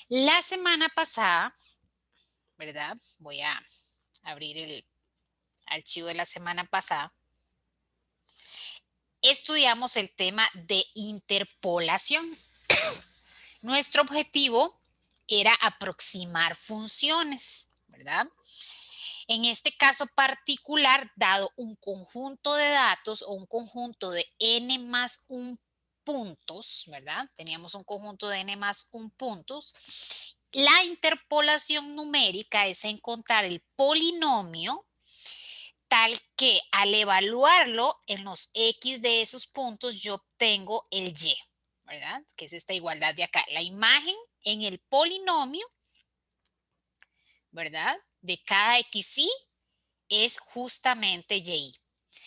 La semana pasada, ¿verdad? Voy a abrir el archivo de la semana pasada. Estudiamos el tema de interpolación. Nuestro objetivo era aproximar funciones, ¿verdad? En este caso particular, dado un conjunto de datos o un conjunto de n más un puntos, ¿verdad? Teníamos un conjunto de n más un puntos. La interpolación numérica es encontrar el polinomio tal que al evaluarlo en los x de esos puntos yo obtengo el y, ¿verdad? Que es esta igualdad de acá. La imagen en el polinomio, ¿verdad? De cada xy es justamente y.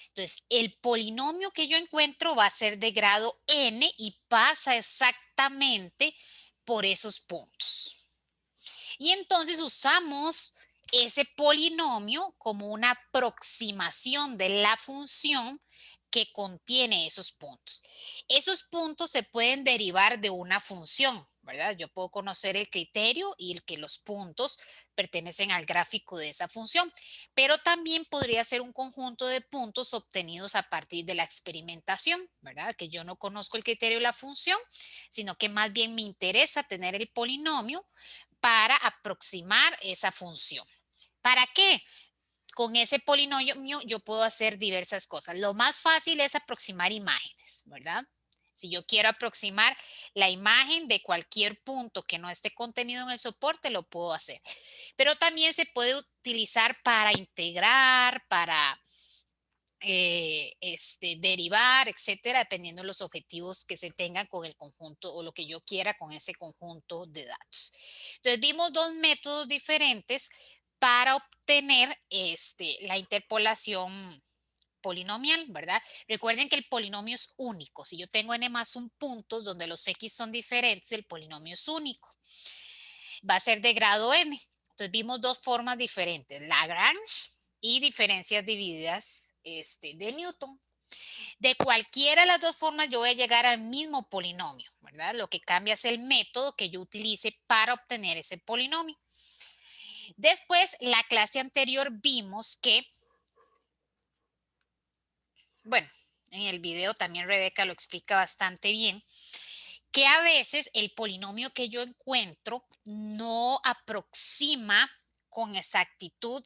Entonces, el polinomio que yo encuentro va a ser de grado n y pasa exactamente por esos puntos. Y entonces usamos ese polinomio como una aproximación de la función que contiene esos puntos. Esos puntos se pueden derivar de una función, ¿verdad? Yo puedo conocer el criterio y el que los puntos pertenecen al gráfico de esa función, pero también podría ser un conjunto de puntos obtenidos a partir de la experimentación, ¿verdad? Que yo no conozco el criterio de la función, sino que más bien me interesa tener el polinomio para aproximar esa función. ¿Para qué? Con ese polinomio yo puedo hacer diversas cosas. Lo más fácil es aproximar imágenes, ¿verdad? Si yo quiero aproximar la imagen de cualquier punto que no esté contenido en el soporte, lo puedo hacer. Pero también se puede utilizar para integrar, para derivar, etcétera, dependiendo de los objetivos que se tengan con el conjunto o lo que yo quiera con ese conjunto de datos. Entonces vimos dos métodos diferentes para obtener la interpolación polinomial, ¿verdad? Recuerden que el polinomio es único. Si yo tengo n más un puntos donde los x son diferentes, el polinomio es único. Va a ser de grado n. Entonces vimos dos formas diferentes, Lagrange y diferencias divididas de Newton. De cualquiera de las dos formas yo voy a llegar al mismo polinomio, ¿verdad? Lo que cambia es el método que yo utilice para obtener ese polinomio. Después, la clase anterior vimos que, bueno, en el video también Rebeca lo explica bastante bien, que a veces el polinomio que yo encuentro no aproxima con exactitud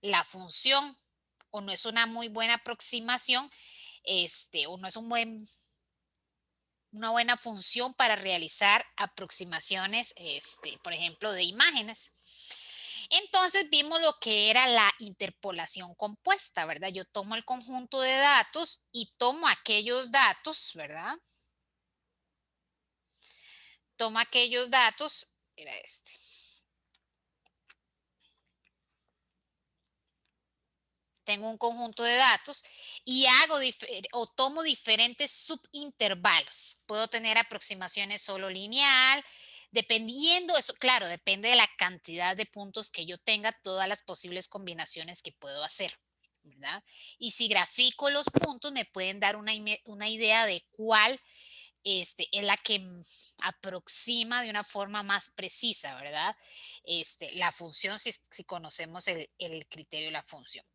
la función o no es una muy buena aproximación o no es una buena función para realizar aproximaciones, por ejemplo, de imágenes. Entonces vimos lo que era la interpolación compuesta, ¿verdad? Yo tomo el conjunto de datos y tomo aquellos datos, ¿verdad? Tomo aquellos datos, era tengo un conjunto de datos y hago o tomo diferentes subintervalos. Puedo tener aproximaciones solo lineal, dependiendo eso, claro, depende de la cantidad de puntos que yo tenga, todas las posibles combinaciones que puedo hacer, ¿verdad? Y si grafico los puntos, me pueden dar una idea de cuál es la que aproxima de una forma más precisa, ¿verdad? La función, si conocemos el criterio de la función.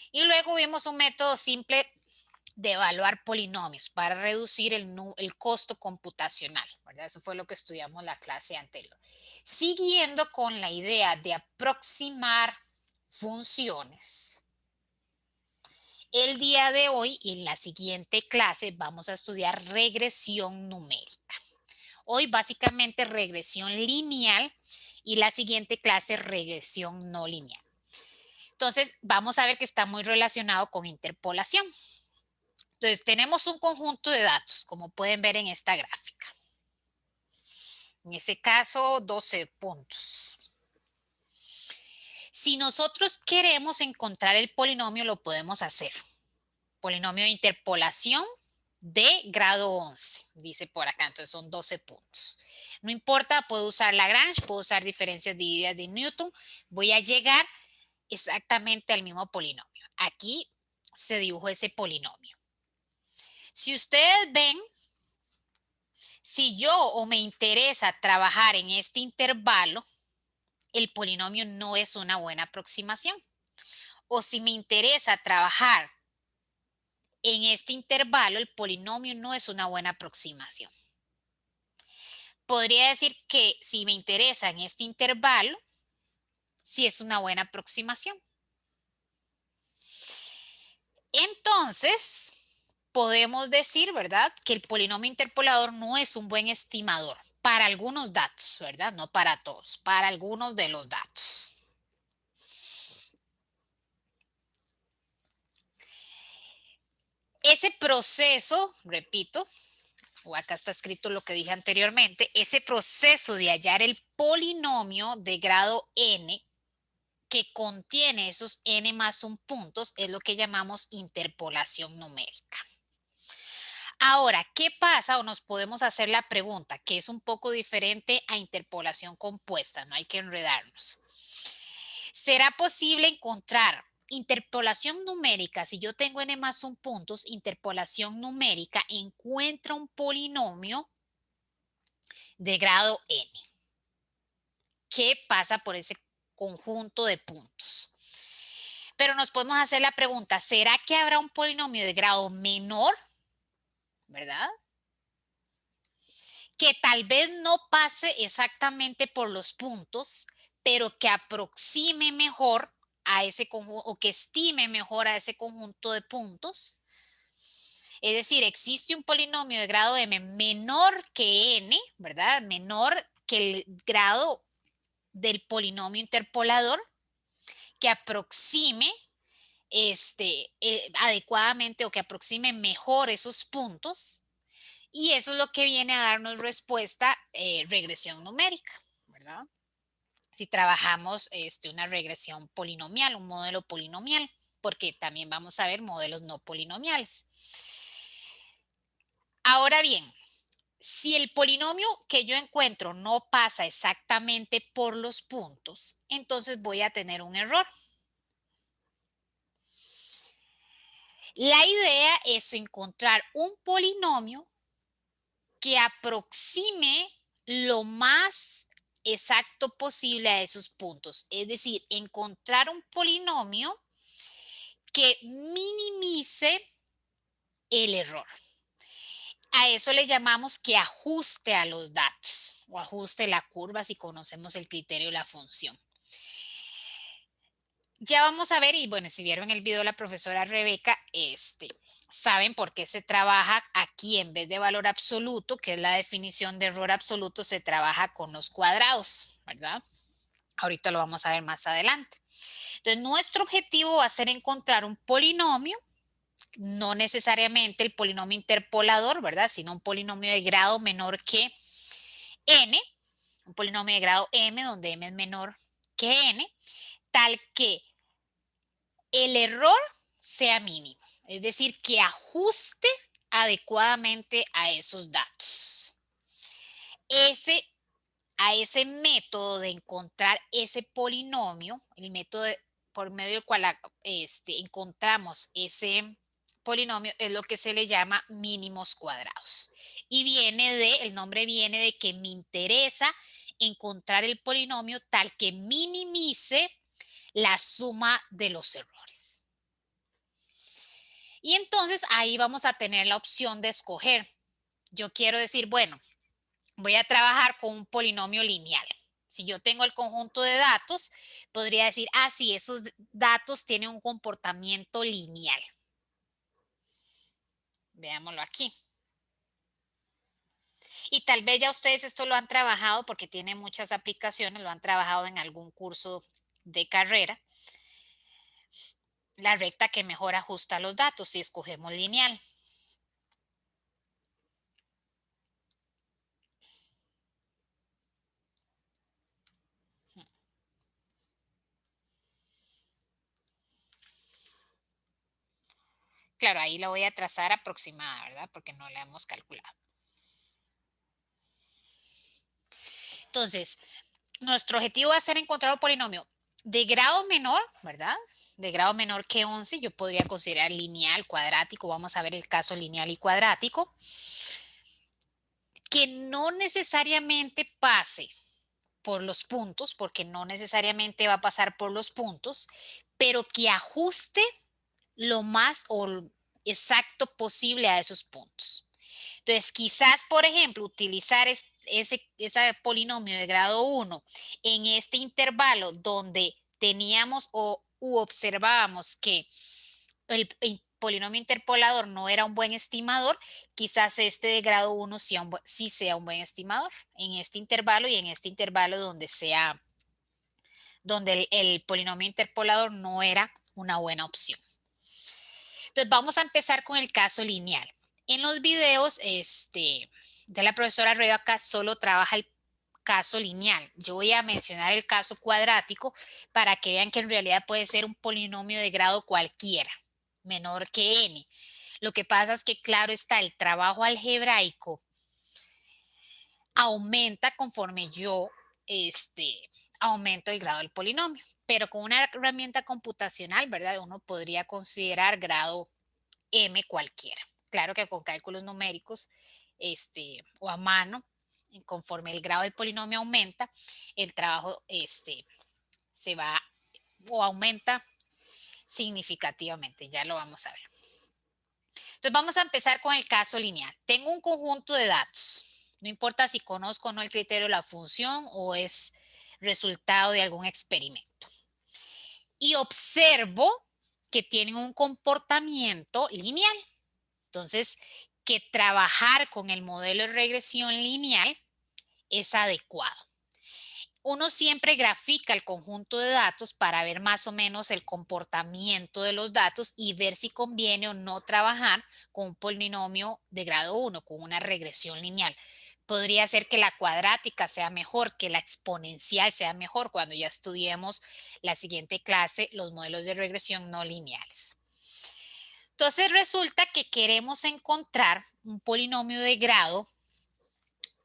Y luego vimos un método simple de evaluar polinomios para reducir el costo computacional, ¿verdad? Eso fue lo que estudiamos la clase anterior. Siguiendo con la idea de aproximar funciones, el día de hoy y en la siguiente clase vamos a estudiar regresión numérica. Hoy básicamente regresión lineal y la siguiente clase regresión no lineal. Entonces, vamos a ver que está muy relacionado con interpolación. Entonces, tenemos un conjunto de datos, como pueden ver en esta gráfica. En ese caso, 12 puntos. Si nosotros queremos encontrar el polinomio, lo podemos hacer. Polinomio de interpolación de grado 11, dice por acá, entonces son 12 puntos. No importa, puedo usar Lagrange, puedo usar diferencias divididas de Newton, voy a llegar exactamente al mismo polinomio. Aquí se dibujó ese polinomio. Si ustedes ven, Si yo o me interesa trabajar en este intervalo, el polinomio no es una buena aproximación. O si me interesa trabajar en este intervalo, el polinomio no es una buena aproximación. Podría decir que si me interesa en este intervalo, sí es una buena aproximación. Entonces, podemos decir, ¿verdad?, que el polinomio interpolador no es un buen estimador para algunos datos, ¿verdad? No para todos, para algunos de los datos. Ese proceso, repito, o acá está escrito lo que dije anteriormente, ese proceso de hallar el polinomio de grado n que contiene esos n más un puntos es lo que llamamos interpolación numérica. Ahora, ¿qué pasa? O nos podemos hacer la pregunta, que es un poco diferente a interpolación compuesta, no hay que enredarnos. ¿Será posible encontrar interpolación numérica? Si yo tengo n más un puntos, interpolación numérica encuentra un polinomio de grado n. ¿Qué pasa por ese conjunto de puntos? Pero nos podemos hacer la pregunta, ¿será que habrá un polinomio de grado menor? ¿Verdad? Que tal vez no pase exactamente por los puntos, pero que aproxime mejor a ese conjunto o que estime mejor a ese conjunto de puntos. Es decir, existe un polinomio de grado m menor que n, ¿verdad? Menor que el grado del polinomio interpolador que aproxime adecuadamente o que aproxime mejor esos puntos. Y eso es lo que viene a darnos respuesta regresión numérica, ¿verdad? Si trabajamos una regresión polinomial, un modelo polinomial, porque también vamos a ver modelos no polinomiales. Ahora bien, si el polinomio que yo encuentro no pasa exactamente por los puntos, entonces voy a tener un error. La idea es encontrar un polinomio que aproxime lo más exacto posible a esos puntos. Es decir, encontrar un polinomio que minimice el error. A eso le llamamos que ajuste a los datos o ajuste la curva si conocemos el criterio de la función. Ya vamos a ver, y bueno, si vieron el video de la profesora Rebeca, saben por qué se trabaja aquí en vez de valor absoluto, que es la definición de error absoluto, se trabaja con los cuadrados, ¿verdad? Ahorita lo vamos a ver más adelante. Entonces, nuestro objetivo va a ser encontrar un polinomio, no necesariamente el polinomio interpolador, ¿verdad? Sino un polinomio de grado menor que n, un polinomio de grado m, donde m es menor que n, tal que el error sea mínimo, es decir, que ajuste adecuadamente a esos datos. A ese método de encontrar ese polinomio, el método por medio del cual encontramos ese polinomio es lo que se le llama mínimos cuadrados. Y el nombre viene de que me interesa encontrar el polinomio tal que minimice la suma de los errores. Y entonces ahí vamos a tener la opción de escoger. Yo quiero decir, bueno, voy a trabajar con un polinomio lineal. Si yo tengo el conjunto de datos, podría decir, sí, esos datos tienen un comportamiento lineal. Veámoslo aquí. Y tal vez ya ustedes esto lo han trabajado porque tiene muchas aplicaciones, lo han trabajado en algún curso de carrera. La recta que mejor ajusta los datos si escogemos lineal. Claro, ahí la voy a trazar aproximada, ¿verdad? Porque no la hemos calculado. Entonces, nuestro objetivo va a ser encontrar un polinomio de grado menor, ¿verdad? De grado menor que 11, yo podría considerar lineal, cuadrático. Vamos a ver el caso lineal y cuadrático. que no necesariamente pase por los puntos, porque no necesariamente va a pasar por los puntos, pero que ajuste lo más exacto posible a esos puntos. Entonces, quizás, por ejemplo, utilizar ese polinomio de grado 1 en este intervalo donde teníamos u observábamos que el polinomio interpolador no era un buen estimador, quizás este de grado 1 sí sea un buen estimador en este intervalo y en este intervalo donde el polinomio interpolador no era una buena opción. Entonces vamos a empezar con el caso lineal. En los videos de la profesora Rebeca solo trabaja el caso lineal. Yo voy a mencionar el caso cuadrático para que vean que en realidad puede ser un polinomio de grado cualquiera, menor que n. Lo que pasa es que, claro está, el trabajo algebraico aumenta conforme yo aumento el grado del polinomio. Pero con una herramienta computacional, ¿verdad? Uno podría considerar grado m cualquiera. Claro que con cálculos numéricos o a mano, conforme el grado del polinomio aumenta, el trabajo se va o aumenta significativamente. Ya lo vamos a ver. Entonces vamos a empezar con el caso lineal. Tengo un conjunto de datos. No importa si conozco o no el criterio de la función o es resultado de algún experimento. Y observo que tienen un comportamiento lineal. Entonces, que trabajar con el modelo de regresión lineal es adecuado. Uno siempre grafica el conjunto de datos para ver más o menos el comportamiento de los datos y ver si conviene o no trabajar con un polinomio de grado 1, con una regresión lineal. Podría ser que la cuadrática sea mejor, que la exponencial sea mejor cuando ya estudiemos la siguiente clase, los modelos de regresión no lineales. Entonces resulta que queremos encontrar un polinomio de grado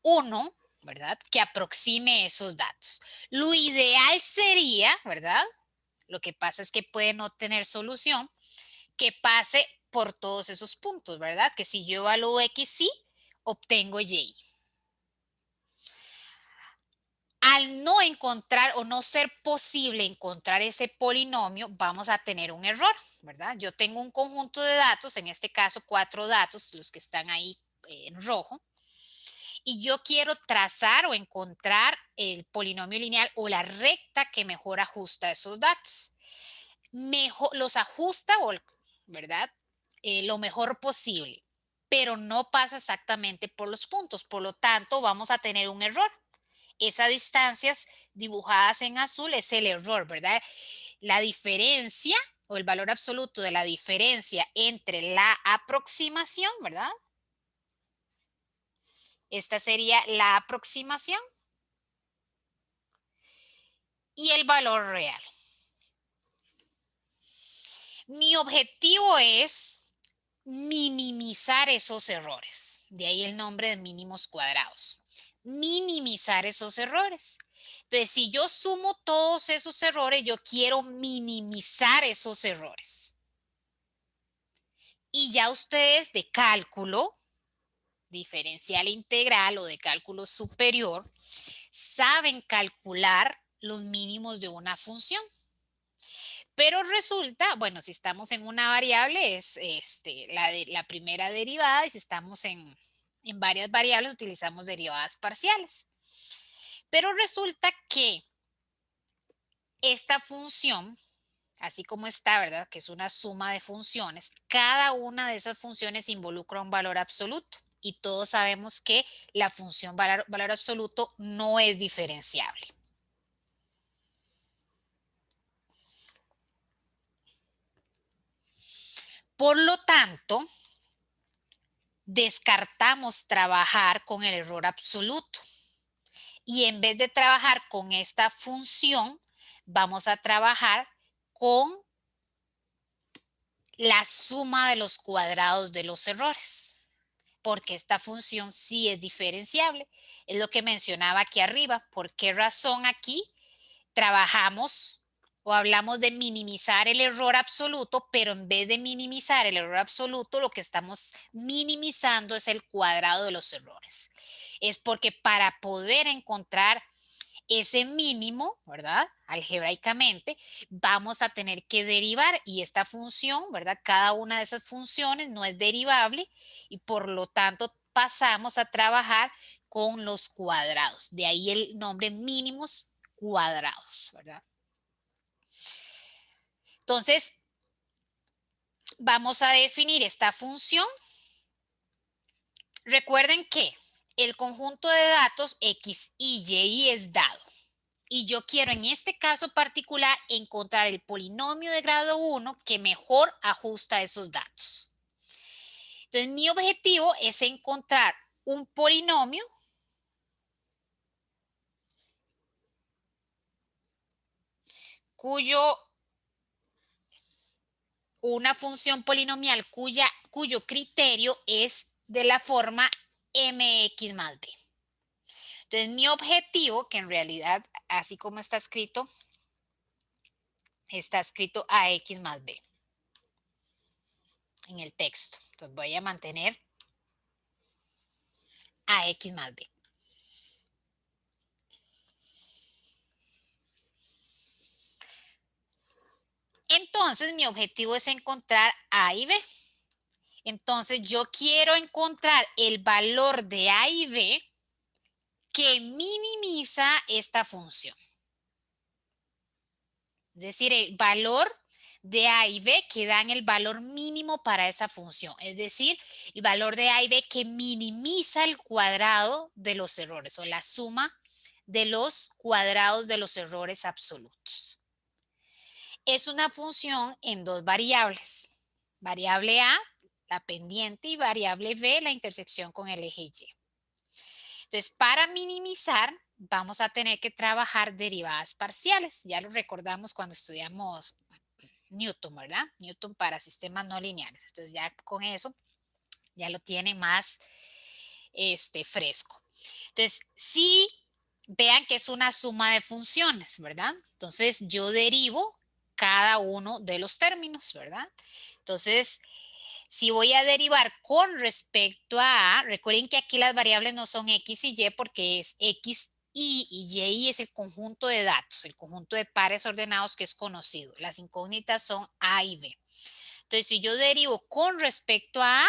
1, ¿verdad? Que aproxime esos datos. Lo ideal sería, ¿verdad? Lo que pasa es que puede no tener solución, que pase por todos esos puntos, ¿verdad? Que si yo evalúo X, y obtengo Y. Al no encontrar o no ser posible encontrar ese polinomio, vamos a tener un error, ¿verdad? Yo tengo un conjunto de datos, en este caso 4 datos, los que están ahí en rojo, y yo quiero trazar o encontrar el polinomio lineal o la recta que mejor ajusta esos datos. Los ajusta, ¿verdad? Lo mejor posible, pero no pasa exactamente por los puntos, por lo tanto vamos a tener un error. Esas distancias dibujadas en azul es el error, ¿verdad? La diferencia o el valor absoluto de la diferencia entre la aproximación, ¿verdad? Esta sería la aproximación y el valor real. Mi objetivo es minimizar esos errores. De ahí el nombre de mínimos cuadrados. Minimizar esos errores. Entonces, si yo sumo todos esos errores, yo quiero minimizar esos errores. Y ya ustedes de cálculo diferencial integral o de cálculo superior saben calcular los mínimos de una función. Pero resulta, bueno, si estamos en una variable es la primera derivada y si estamos en varias variables utilizamos derivadas parciales. Pero resulta que esta función, así como está, ¿verdad? Que es una suma de funciones, cada una de esas funciones involucra un valor absoluto y todos sabemos que la función valor absoluto no es diferenciable. Por lo tanto, descartamos trabajar con el error absoluto. Y en vez de trabajar con esta función, vamos a trabajar con la suma de los cuadrados de los errores, porque esta función sí es diferenciable. Es lo que mencionaba aquí arriba. ¿Por qué razón aquí trabajamos O hablamos de minimizar el error absoluto, pero en vez de minimizar el error absoluto, lo que estamos minimizando es el cuadrado de los errores. Es porque para poder encontrar ese mínimo, ¿verdad? Algebraicamente, vamos a tener que derivar y esta función, ¿verdad? Cada una de esas funciones no es derivable y por lo tanto pasamos a trabajar con los cuadrados. De ahí el nombre mínimos cuadrados, ¿verdad? Entonces, vamos a definir esta función. Recuerden que el conjunto de datos X y Y es dado. Y yo quiero en este caso particular encontrar el polinomio de grado 1 que mejor ajusta esos datos. Entonces, mi objetivo es encontrar un polinomio una función polinomial cuyo criterio es de la forma mx más b. Entonces, mi objetivo, que en realidad, así como está escrito ax más b en el texto. Entonces, voy a mantener ax más b. Entonces, mi objetivo es encontrar a y b. Entonces, yo quiero encontrar el valor de a y b que minimiza esta función. Es decir, el valor de a y b que dan el valor mínimo para esa función. Es decir, el valor de a y b que minimiza el cuadrado de los errores o la suma de los cuadrados de los errores absolutos. Es una función en dos variables. Variable a, la pendiente, y variable b, la intersección con el eje y. Entonces, para minimizar, vamos a tener que trabajar derivadas parciales. Ya lo recordamos cuando estudiamos Newton, ¿verdad? Newton para sistemas no lineales. Entonces, ya con eso, ya lo tiene más fresco. Entonces, sí, vean que es una suma de funciones, ¿verdad? Entonces, yo derivo cada uno de los términos, ¿verdad? Entonces, si voy a derivar con respecto a, recuerden que aquí las variables no son X y Y porque es X y Y es el conjunto de datos, el conjunto de pares ordenados que es conocido. Las incógnitas son A y B. Entonces, si yo derivo con respecto a A,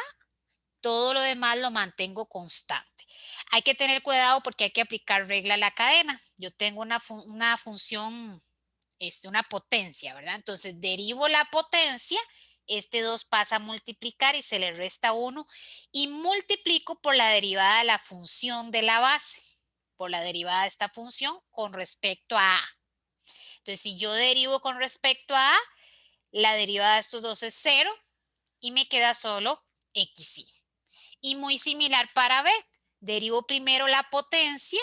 todo lo demás lo mantengo constante. Hay que tener cuidado porque hay que aplicar regla a la cadena. Yo tengo una función, una potencia, ¿verdad? Entonces, derivo la potencia, este 2 pasa a multiplicar y se le resta 1 y multiplico por la derivada de la función de la base, por la derivada de esta función con respecto a A. Entonces, si yo derivo con respecto a A, la derivada de estos dos es 0 y me queda solo xy. Y muy similar para B, derivo primero la potencia.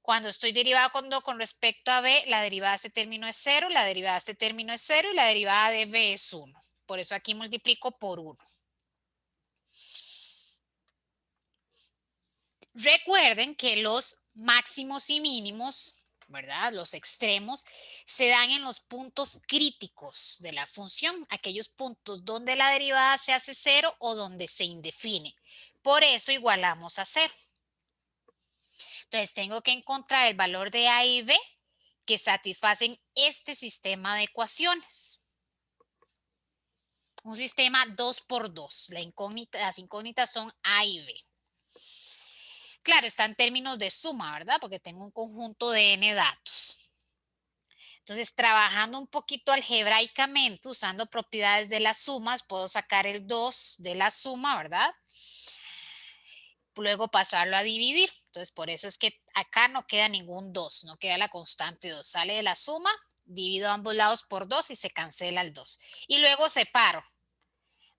Cuando estoy derivando con respecto a B, la derivada de este término es 0, la derivada de este término es 0 y la derivada de B es 1. Por eso aquí multiplico por 1. Recuerden que los máximos y mínimos, ¿verdad? Los extremos se dan en los puntos críticos de la función, aquellos puntos donde la derivada se hace 0 o donde se indefine. Por eso igualamos a 0. Entonces tengo que encontrar el valor de A y B que satisfacen este sistema de ecuaciones. Un sistema 2 por 2. Las incógnitas son A y B. Claro, está en términos de suma, ¿verdad? Porque tengo un conjunto de n datos. Entonces, trabajando un poquito algebraicamente, usando propiedades de las sumas, puedo sacar el 2 de la suma, ¿verdad? Luego pasarlo a dividir. Entonces, por eso es que acá no queda ningún 2, no queda la constante 2. Sale de la suma, divido ambos lados por 2 y se cancela el 2. Y luego separo.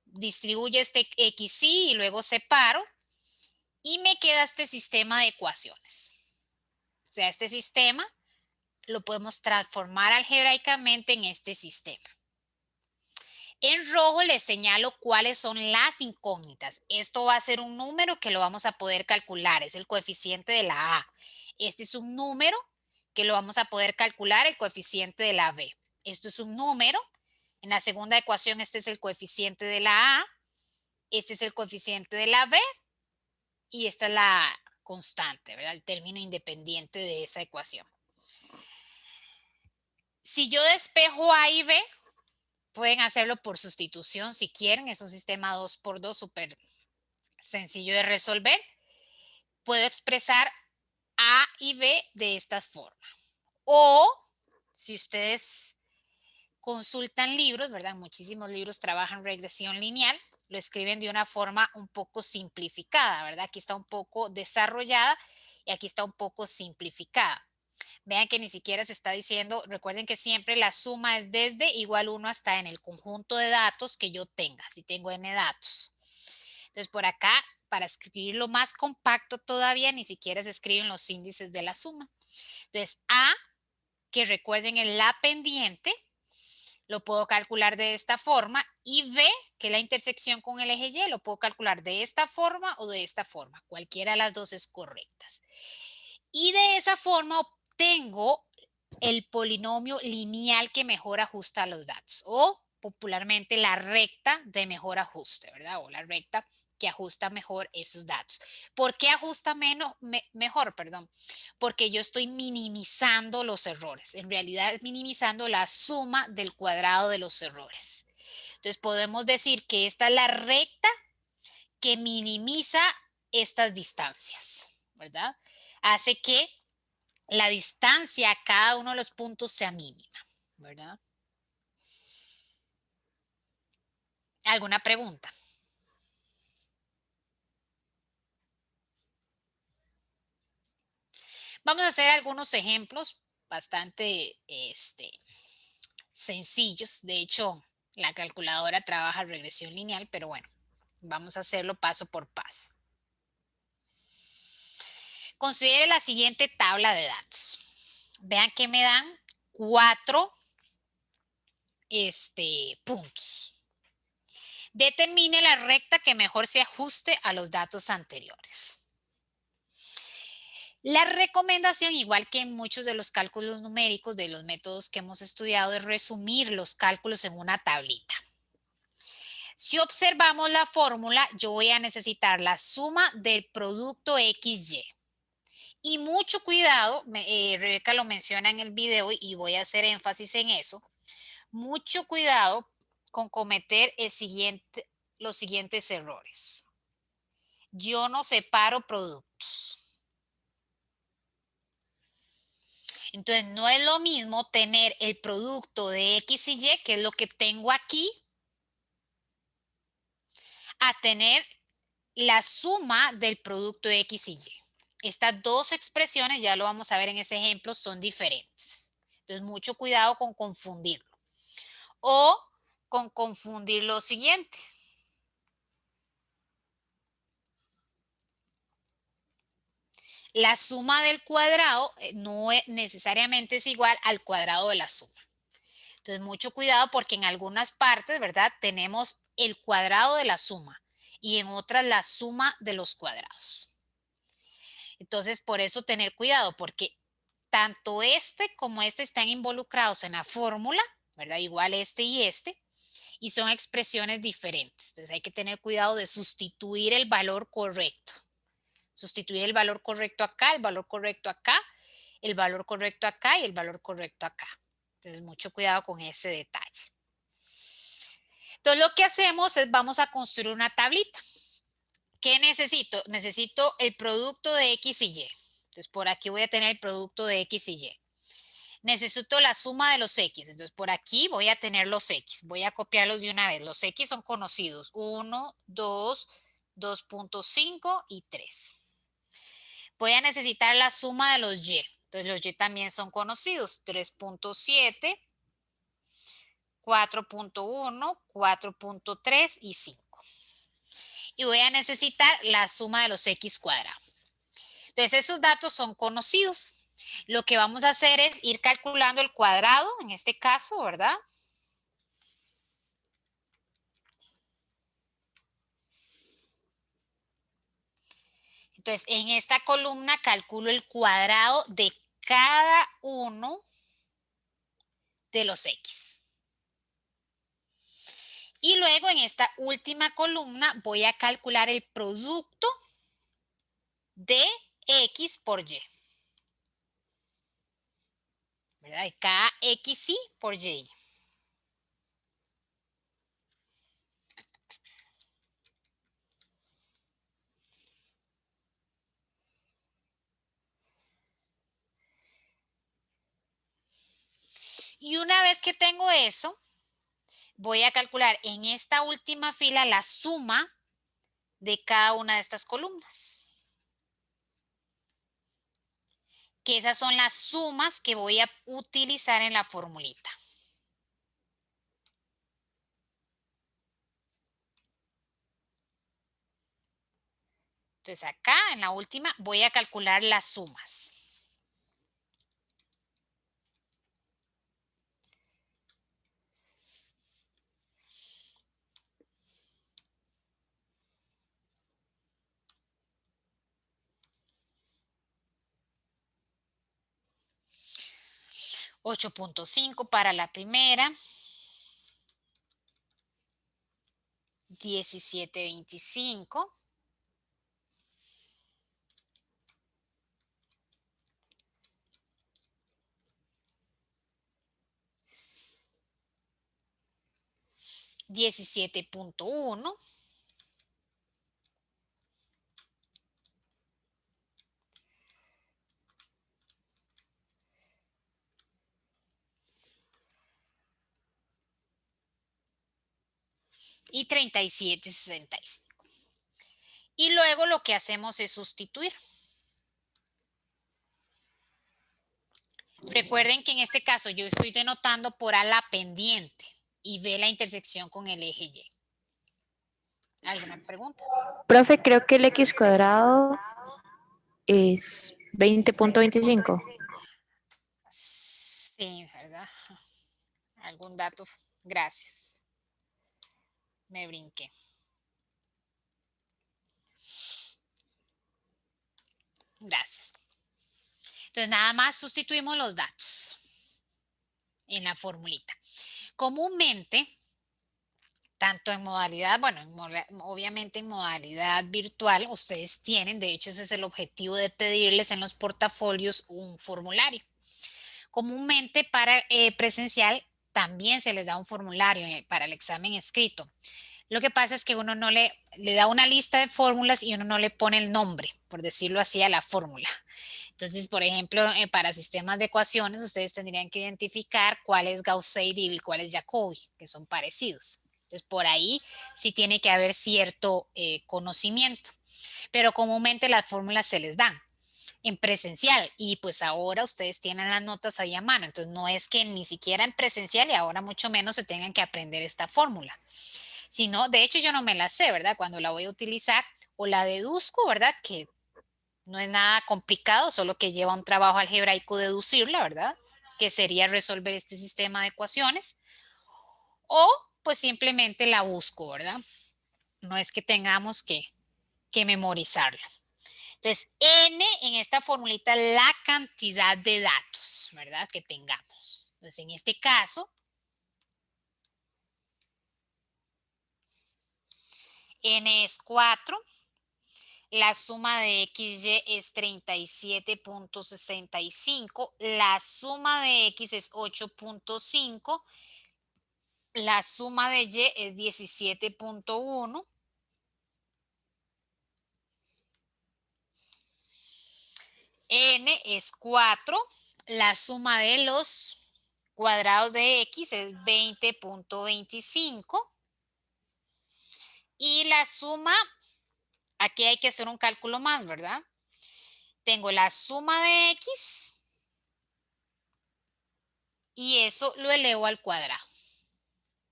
Distribuyo este xy y luego separo. Y me queda este sistema de ecuaciones. O sea, este sistema lo podemos transformar algebraicamente en este sistema. En rojo les señalo cuáles son las incógnitas. Esto va a ser un número que lo vamos a poder calcular, es el coeficiente de la A. Este es un número que lo vamos a poder calcular el coeficiente de la B. Esto es un número. En la segunda ecuación este es el coeficiente de la A, este es el coeficiente de la B y esta es la constante, ¿verdad? El término independiente de esa ecuación. Si yo despejo A y B, pueden hacerlo por sustitución si quieren. Es un sistema 2x2 súper sencillo de resolver. Puedo expresar A y B de esta forma. O si ustedes consultan libros, ¿verdad? Muchísimos libros trabajan regresión lineal, lo escriben de una forma un poco simplificada, ¿verdad? Aquí está un poco desarrollada y aquí está un poco simplificada. Vean que ni siquiera se está diciendo, recuerden que siempre la suma es desde igual 1 hasta en el conjunto de datos que yo tenga, si tengo n datos. Entonces por acá, para escribirlo más compacto todavía, ni siquiera se escriben los índices de la suma. Entonces A, que recuerden en la pendiente, lo puedo calcular de esta forma, y B, que es la intersección con el eje Y, lo puedo calcular de esta forma o de esta forma. Cualquiera de las dos es correcta. Y de esa forma obtengo el polinomio lineal que mejor ajusta a los datos, o popularmente la recta de mejor ajuste, ¿verdad? O la recta que ajusta mejor esos datos. ¿Por qué ajusta mejor? Perdón. Porque yo estoy minimizando los errores. En realidad es minimizando la suma del cuadrado de los errores. Entonces podemos decir que esta es la recta que minimiza estas distancias, ¿verdad? Hace que la distancia a cada uno de los puntos sea mínima, ¿verdad? ¿Alguna pregunta? Vamos a hacer algunos ejemplos bastante sencillos. De hecho, la calculadora trabaja regresión lineal, pero bueno, vamos a hacerlo paso por paso. Considere la siguiente tabla de datos. Vean que me dan 4 puntos. Determine la recta que mejor se ajuste a los datos anteriores. La recomendación, igual que en muchos de los cálculos numéricos de los métodos que hemos estudiado, es resumir los cálculos en una tablita. Si observamos la fórmula, yo voy a necesitar la suma del producto XY. Y mucho cuidado, Rebeca lo menciona en el video y voy a hacer énfasis en eso, mucho cuidado con cometer los siguientes errores. Yo no separo productos. Entonces, no es lo mismo tener el producto de X y Y, que es lo que tengo aquí, a tener la suma del producto de X y Y. Estas dos expresiones, ya lo vamos a ver en ese ejemplo, son diferentes. Entonces, mucho cuidado con confundirlo. O con confundir lo siguiente. La suma del cuadrado no necesariamente es igual al cuadrado de la suma. Entonces, mucho cuidado porque en algunas partes, ¿verdad? Tenemos el cuadrado de la suma y en otras la suma de los cuadrados. Entonces, por eso tener cuidado porque tanto este como este están involucrados en la fórmula, ¿verdad? Igual y son expresiones diferentes. Entonces, hay que tener cuidado de sustituir el valor correcto. Sustituir el valor correcto acá, el valor correcto acá, el valor correcto acá y el valor correcto acá. Entonces, mucho cuidado con ese detalle. Entonces, lo que hacemos es vamos a construir una tablita. ¿Qué necesito? Necesito el producto de X y Y. Entonces, por aquí voy a tener el producto de X y Y. Necesito la suma de los X. Entonces, por aquí voy a tener los X. Voy a copiarlos de una vez. Los X son conocidos. 1, 2, 2.5 y 3. Voy a necesitar la suma de los Y. Entonces, los Y también son conocidos. 3.7, 4.1, 4.3 y 5. Y voy a necesitar la suma de los X cuadrados. Entonces, esos datos son conocidos. Lo que vamos a hacer es ir calculando el cuadrado, en este caso, ¿verdad? Entonces, en esta columna calculo el cuadrado de cada uno de los X. Y luego en esta última columna voy a calcular el producto de X por Y. ¿Verdad? De cada XY por Y. Y una vez que tengo eso, voy a calcular en esta última fila la suma de cada una de estas columnas. Que esas son las sumas que voy a utilizar en la formulita. Entonces acá en la última voy a calcular las sumas. $8.5 para la primera, $17.25, $17.1, y $37.65. Y luego lo que hacemos es sustituir. Recuerden que en este caso yo estoy denotando por A la pendiente y B la intersección con el eje Y. ¿Alguna pregunta? Profe, creo que el X cuadrado es 20.25. Sí, ¿verdad? ¿Algún dato? Gracias. Me brinqué. Gracias. Entonces, nada más sustituimos los datos en la formulita. Comúnmente, tanto en modalidad, bueno, obviamente en modalidad virtual, ustedes tienen, de hecho ese es el objetivo de pedirles en los portafolios un formulario. Comúnmente para presencial también se les da un formulario para el examen escrito. Lo que pasa es que uno no le da una lista de fórmulas y uno no le pone el nombre, por decirlo así, a la fórmula. Entonces, por ejemplo, para sistemas de ecuaciones, ustedes tendrían que identificar cuál es Gauss-Seidel y cuál es Jacobi, que son parecidos. Entonces, por ahí sí tiene que haber cierto conocimiento, pero comúnmente las fórmulas se les dan en presencial y pues ahora ustedes tienen las notas ahí a mano, entonces no es que ni siquiera en presencial y ahora mucho menos se tengan que aprender esta fórmula, sino de hecho yo no me la sé, ¿verdad? Cuando la voy a utilizar o la deduzco, ¿verdad? Que no es nada complicado, solo que lleva un trabajo algebraico deducirla, ¿verdad? Que sería resolver este sistema de ecuaciones o pues simplemente la busco, ¿verdad? No es que tengamos que memorizarla. Entonces, N en esta formulita la cantidad de datos, ¿verdad? Que tengamos. Entonces, en este caso, N es 4, la suma de XY es 37.65, la suma de X es 8.5, la suma de Y es 17.1, N es 4, la suma de los cuadrados de X es 20.25 y la suma, aquí hay que hacer un cálculo más, ¿verdad? Tengo la suma de X y eso lo elevo al cuadrado.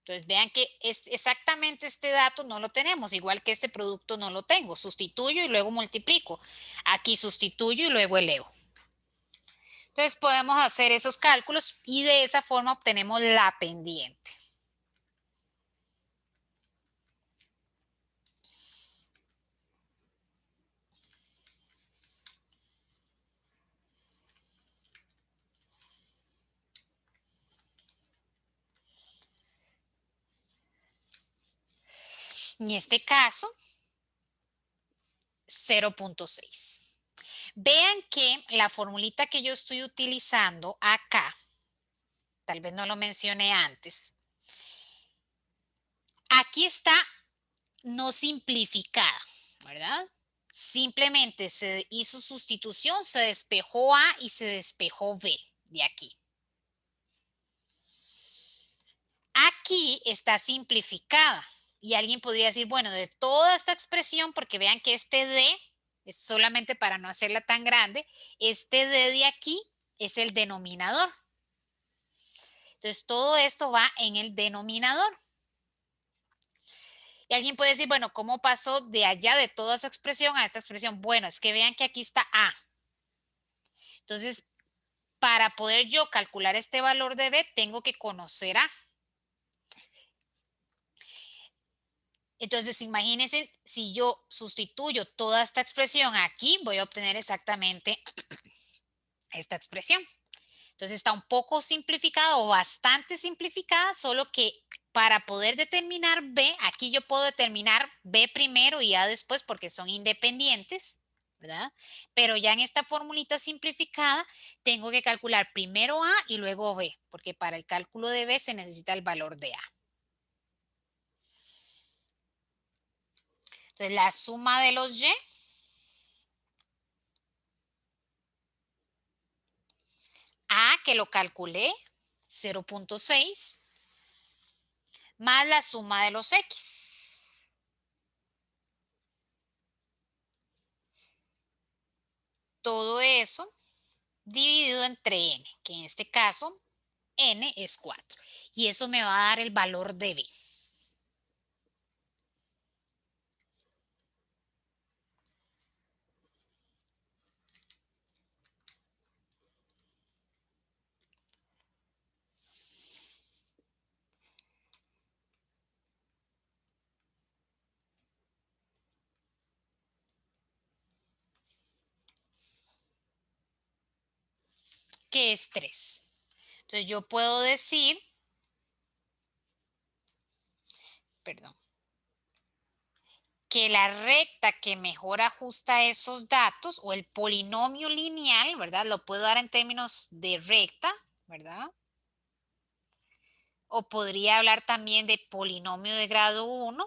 Entonces vean que exactamente este dato no lo tenemos, igual que este producto no lo tengo. Sustituyo y luego multiplico. Aquí sustituyo y luego elevo. Entonces podemos hacer esos cálculos y de esa forma obtenemos la pendiente. En este caso, 0.6. Vean que la formulita que yo estoy utilizando acá, tal vez no lo mencioné antes, aquí está no simplificada, ¿verdad? Simplemente se hizo sustitución, se despejó A y se despejó B de aquí. Aquí está simplificada y alguien podría decir, bueno, de toda esta expresión, porque vean que este D es solamente para no hacerla tan grande, este D de aquí es el denominador. Entonces, todo esto va en el denominador. Y alguien puede decir, bueno, ¿cómo pasó de allá de toda esa expresión a esta expresión? Bueno, es que vean que aquí está A. Entonces, para poder yo calcular este valor de B, tengo que conocer A. Entonces, imagínense, si yo sustituyo toda esta expresión aquí, voy a obtener exactamente esta expresión. Entonces, está un poco simplificada o bastante simplificada, solo que para poder determinar B, aquí yo puedo determinar B primero y A después porque son independientes, ¿verdad? Pero ya en esta formulita simplificada, tengo que calcular primero A y luego B, porque para el cálculo de B se necesita el valor de A. Entonces, la suma de los Y A, que lo calculé, 0.6, más la suma de los X. Todo eso dividido entre N, que en este caso N es 4. Y eso me va a dar el valor de B. Que es 3. Entonces yo puedo decir, perdón, que la recta que mejor ajusta esos datos o el polinomio lineal, ¿verdad? Lo puedo dar en términos de recta, ¿verdad? O podría hablar también de polinomio de grado 1,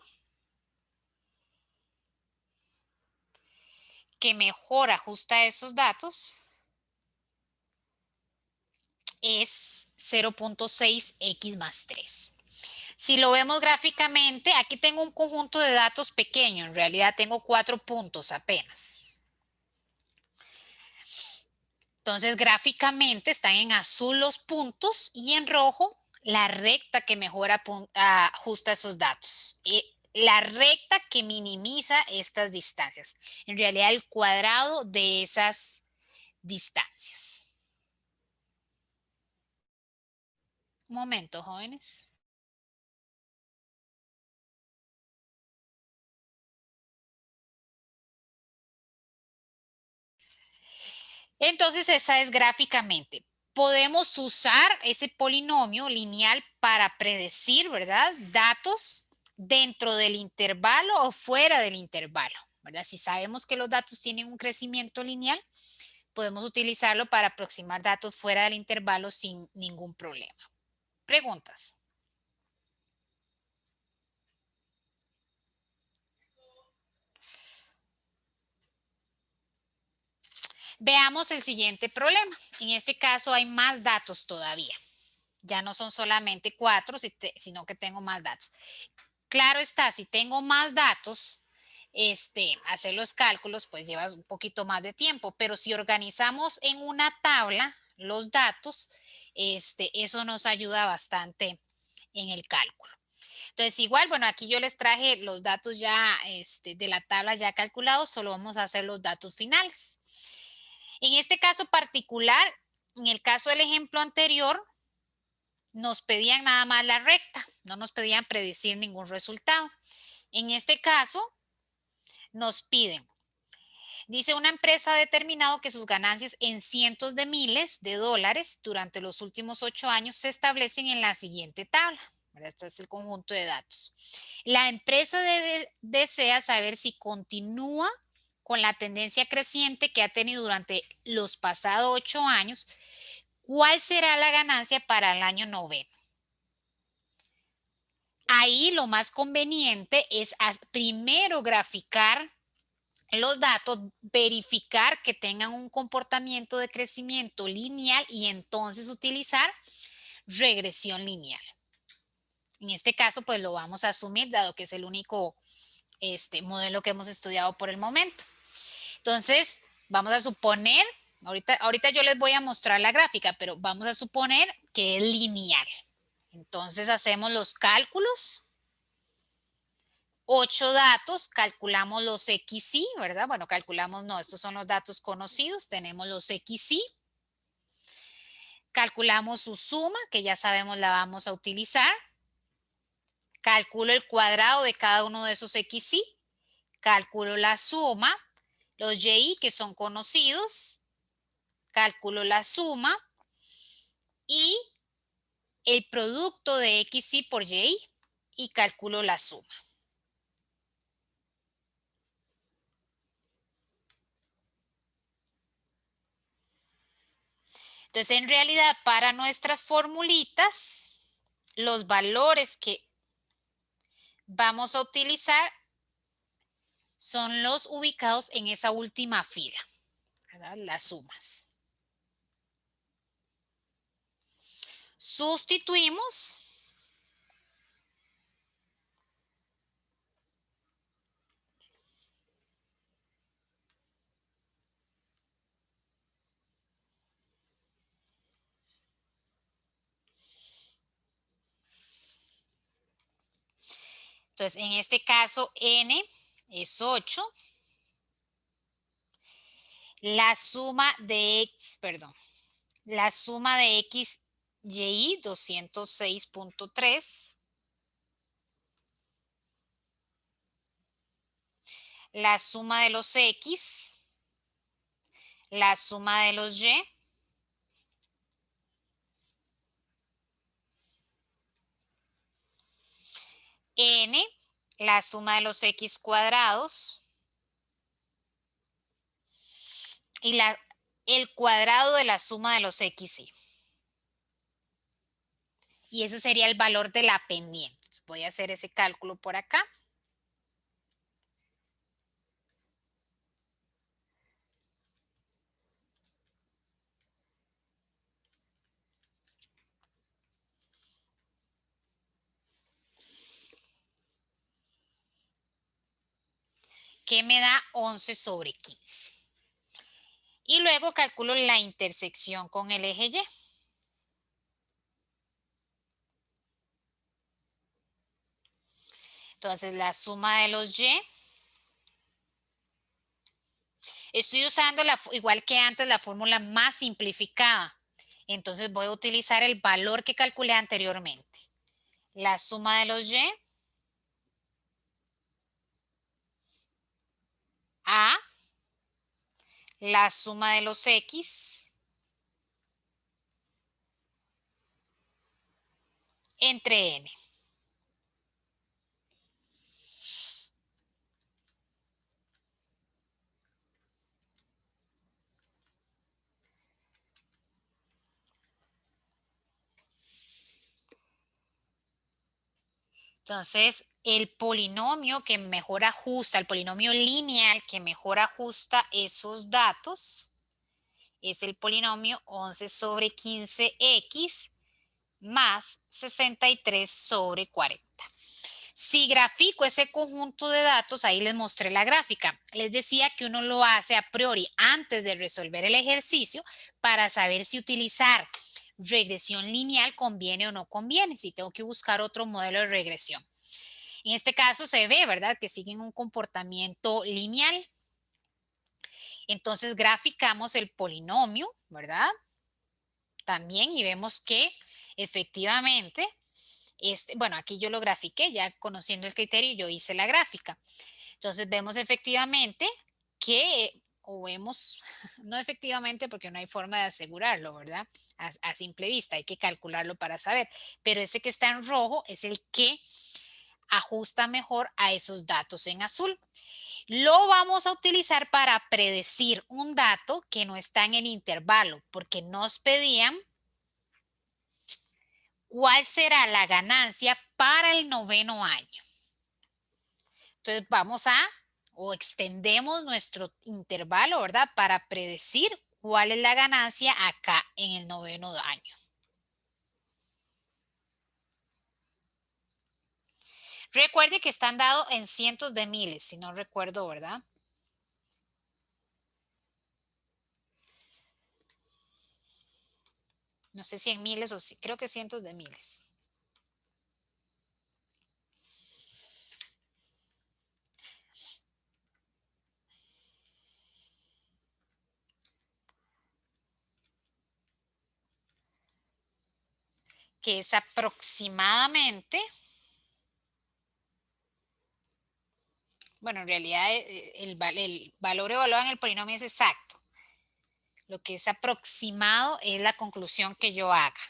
que mejor ajusta esos datos, es 0.6x más 3. Si lo vemos gráficamente, aquí tengo un conjunto de datos pequeño, en realidad tengo 4 puntos apenas. Entonces, gráficamente están en azul los puntos y en rojo la recta que mejor ajusta esos datos. La recta que minimiza estas distancias. En realidad, el cuadrado de esas distancias. Un momento, jóvenes. Entonces, esa es gráficamente. Podemos usar ese polinomio lineal para predecir, ¿verdad? Datos dentro del intervalo o fuera del intervalo, ¿verdad? Si sabemos que los datos tienen un crecimiento lineal, podemos utilizarlo para aproximar datos fuera del intervalo sin ningún problema. Preguntas. Veamos el siguiente problema. En este caso hay más datos todavía. Ya no son solamente 4, sino que tengo más datos. Claro está, si tengo más datos, hacer los cálculos pues lleva un poquito más de tiempo, pero si organizamos en una tabla los datos, eso nos ayuda bastante en el cálculo. Entonces igual, bueno, aquí yo les traje los datos ya de la tabla ya calculados, solo vamos a hacer los datos finales. En este caso particular, en el caso del ejemplo anterior, nos pedían nada más la recta, no nos pedían predecir ningún resultado. En este caso, nos piden, dice una empresa ha determinado que sus ganancias en cientos de miles de dólares durante los últimos 8 años se establecen en la siguiente tabla. ¿verdad? Este es el conjunto de datos. La empresa desea saber si continúa con la tendencia creciente que ha tenido durante los pasados 8 años. ¿Cuál será la ganancia para el año noveno? Ahí lo más conveniente es primero graficar los datos, verificar que tengan un comportamiento de crecimiento lineal y entonces utilizar regresión lineal. En este caso, pues lo vamos a asumir, dado que es el único modelo que hemos estudiado por el momento. Entonces, vamos a suponer, ahorita yo les voy a mostrar la gráfica, pero vamos a suponer que es lineal. Entonces, hacemos los cálculos. 8 datos, calculamos los XY, ¿verdad? Bueno, calculamos, no, estos son los datos conocidos, tenemos los XY. Calculamos su suma, que ya sabemos la vamos a utilizar. Calculo el cuadrado de cada uno de esos XY. Calculo la suma, los YI que son conocidos. Calculo la suma y el producto de XY por YI y calculo la suma. Entonces, en realidad, para nuestras formulitas, los valores que vamos a utilizar son los ubicados en esa última fila, ¿verdad? Las sumas. Sustituimos. Entonces, en este caso, n es 8. La suma de x, perdón, la suma de x, y 206.3. La suma de los x, la suma de los y, n, la suma de los x cuadrados y el cuadrado de la suma de los xy. Y ese sería el valor de la pendiente. Voy a hacer ese cálculo por acá. Que me da 11 sobre 15. Y luego calculo la intersección con el eje Y. Entonces, la suma de los Y. Estoy usando, igual que antes, la fórmula más simplificada. Entonces, voy a utilizar el valor que calculé anteriormente. La suma de los Y a la suma de los X entre N. Entonces, el polinomio que mejor ajusta, el polinomio lineal que mejor ajusta esos datos es el polinomio 11 sobre 15x más 63 sobre 40. Si grafico ese conjunto de datos, ahí les mostré la gráfica. Les decía que uno lo hace a priori antes de resolver el ejercicio para saber si utilizar regresión lineal conviene o no conviene, si tengo que buscar otro modelo de regresión. En este caso se ve, ¿verdad?, que siguen un comportamiento lineal. Entonces graficamos el polinomio, ¿verdad? También y vemos que efectivamente, bueno, aquí yo lo grafiqué, ya conociendo el criterio, yo hice la gráfica. Entonces vemos efectivamente que o vemos, no efectivamente porque no hay forma de asegurarlo, ¿verdad? A simple vista, hay que calcularlo para saber, pero ese que está en rojo es el que ajusta mejor a esos datos en azul. Lo vamos a utilizar para predecir un dato que no está en el intervalo, porque nos pedían cuál será la ganancia para el noveno año. Entonces vamos o extendemos nuestro intervalo, ¿verdad? Para predecir cuál es la ganancia acá en el noveno año. Recuerde que están dados en cientos de miles, si no recuerdo, ¿verdad? No sé si en miles o creo que cientos de miles. Que es aproximadamente, bueno, en realidad el valor evaluado en el polinomio es exacto. Lo que es aproximado es la conclusión que yo haga.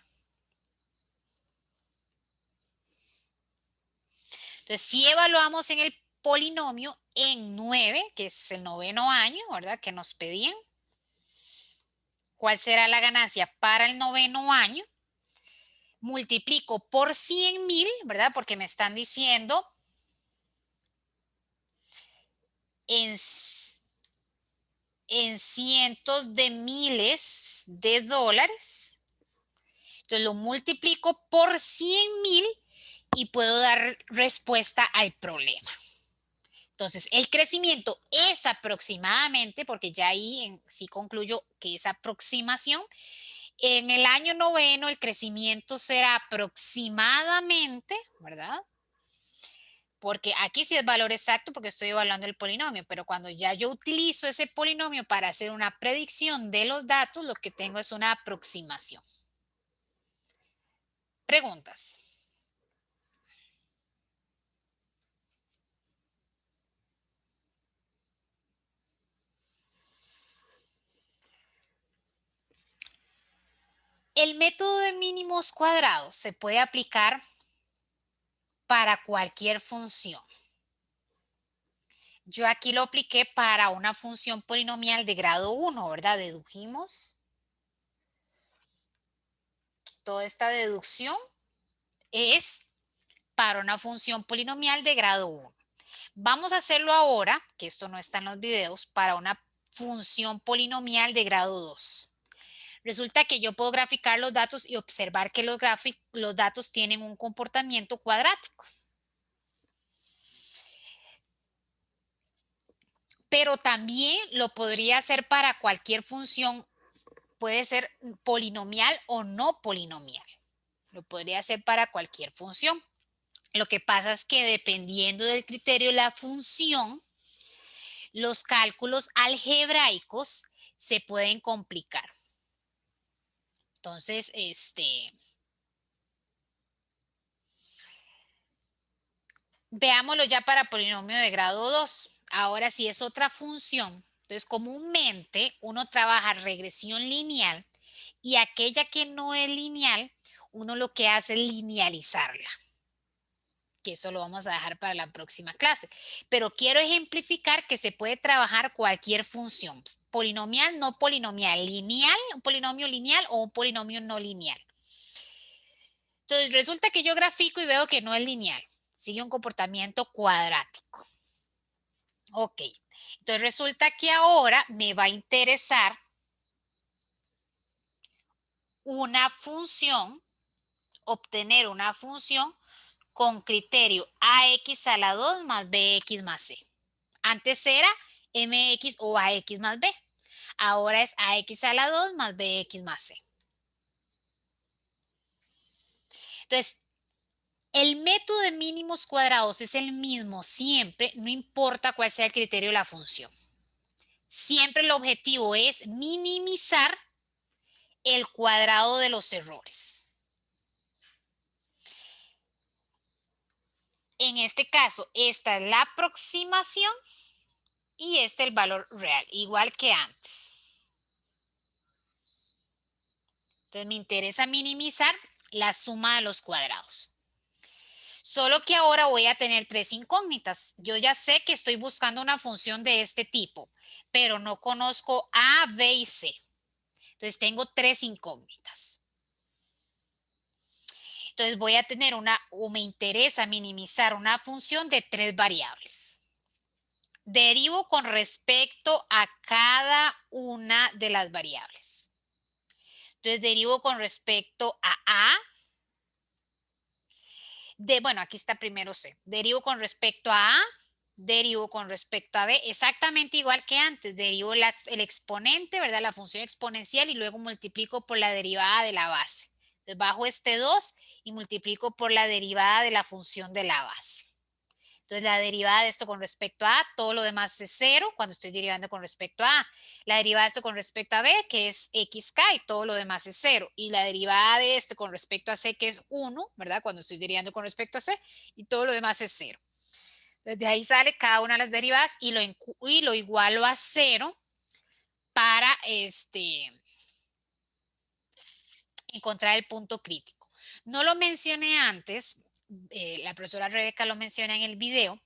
Entonces, si evaluamos en el polinomio en 9, que es el noveno año, ¿verdad? Que nos pedían. ¿Cuál será la ganancia para el noveno año? Multiplico por 100,000, ¿verdad? Porque me están diciendo en cientos de miles de dólares. Entonces lo multiplico por 100,000 y puedo dar respuesta al problema. Entonces, el crecimiento es aproximadamente, porque ya ahí sí concluyo que es aproximación. En el año noveno el crecimiento será aproximadamente, ¿verdad? Porque aquí sí es valor exacto porque estoy evaluando el polinomio, pero cuando ya yo utilizo ese polinomio para hacer una predicción de los datos, lo que tengo es una aproximación. Preguntas. El método de mínimos cuadrados se puede aplicar para cualquier función. Yo aquí lo apliqué para una función polinomial de grado 1, ¿verdad? Dedujimos. Toda esta deducción es para una función polinomial de grado 1. Vamos a hacerlo ahora, que esto no está en los videos, para una función polinomial de grado 2. Resulta que yo puedo graficar los datos y observar que los datos tienen un comportamiento cuadrático. Pero también lo podría hacer para cualquier función, puede ser polinomial o no polinomial. Lo podría hacer para cualquier función. Lo que pasa es que dependiendo del criterio de la función, los cálculos algebraicos se pueden complicar. Entonces, veámoslo ya para polinomio de grado 2. Ahora, si es otra función, entonces comúnmente uno trabaja regresión lineal y aquella que no es lineal, uno lo que hace es linealizarla. Que eso lo vamos a dejar para la próxima clase. Pero quiero ejemplificar que se puede trabajar cualquier función, polinomial, no polinomial, lineal, un polinomio lineal o un polinomio no lineal. Entonces resulta que yo grafico y veo que no es lineal, sigue un comportamiento cuadrático. Ok, entonces resulta que ahora me va a interesar una función, obtener una función con criterio ax a la 2 más bx más c. Antes era mx o ax más b. Ahora es ax a la 2 más bx más c. Entonces, el método de mínimos cuadrados es el mismo siempre, no importa cuál sea el criterio de la función. Siempre el objetivo es minimizar el cuadrado de los errores. En este caso, esta es la aproximación y este el valor real, igual que antes. Entonces me interesa minimizar la suma de los cuadrados. Solo que ahora voy a tener tres incógnitas. Yo ya sé que estoy buscando una función de este tipo, pero no conozco A, B y C. Entonces tengo tres incógnitas. Entonces voy a tener o me interesa minimizar una función de tres variables. Derivo con respecto a cada una de las variables. Entonces derivo con respecto a A. Bueno, aquí está primero C. Derivo con respecto a A, derivo con respecto a B, exactamente igual que antes. Derivo el exponente, ¿verdad? La función exponencial y luego multiplico por la derivada de la base. Entonces bajo este 2 y multiplico por la derivada de la función de la base. Entonces, la derivada de esto con respecto a A, todo lo demás es 0 cuando estoy derivando con respecto a A. La derivada de esto con respecto a B, que es xk, y todo lo demás es 0. Y la derivada de esto con respecto a C, que es 1, ¿verdad? Cuando estoy derivando con respecto a C, y todo lo demás es 0. Entonces, de ahí sale cada una de las derivadas y lo igualo a 0 para encontrar el punto crítico. No lo mencioné antes, la profesora Rebeca lo menciona en el video.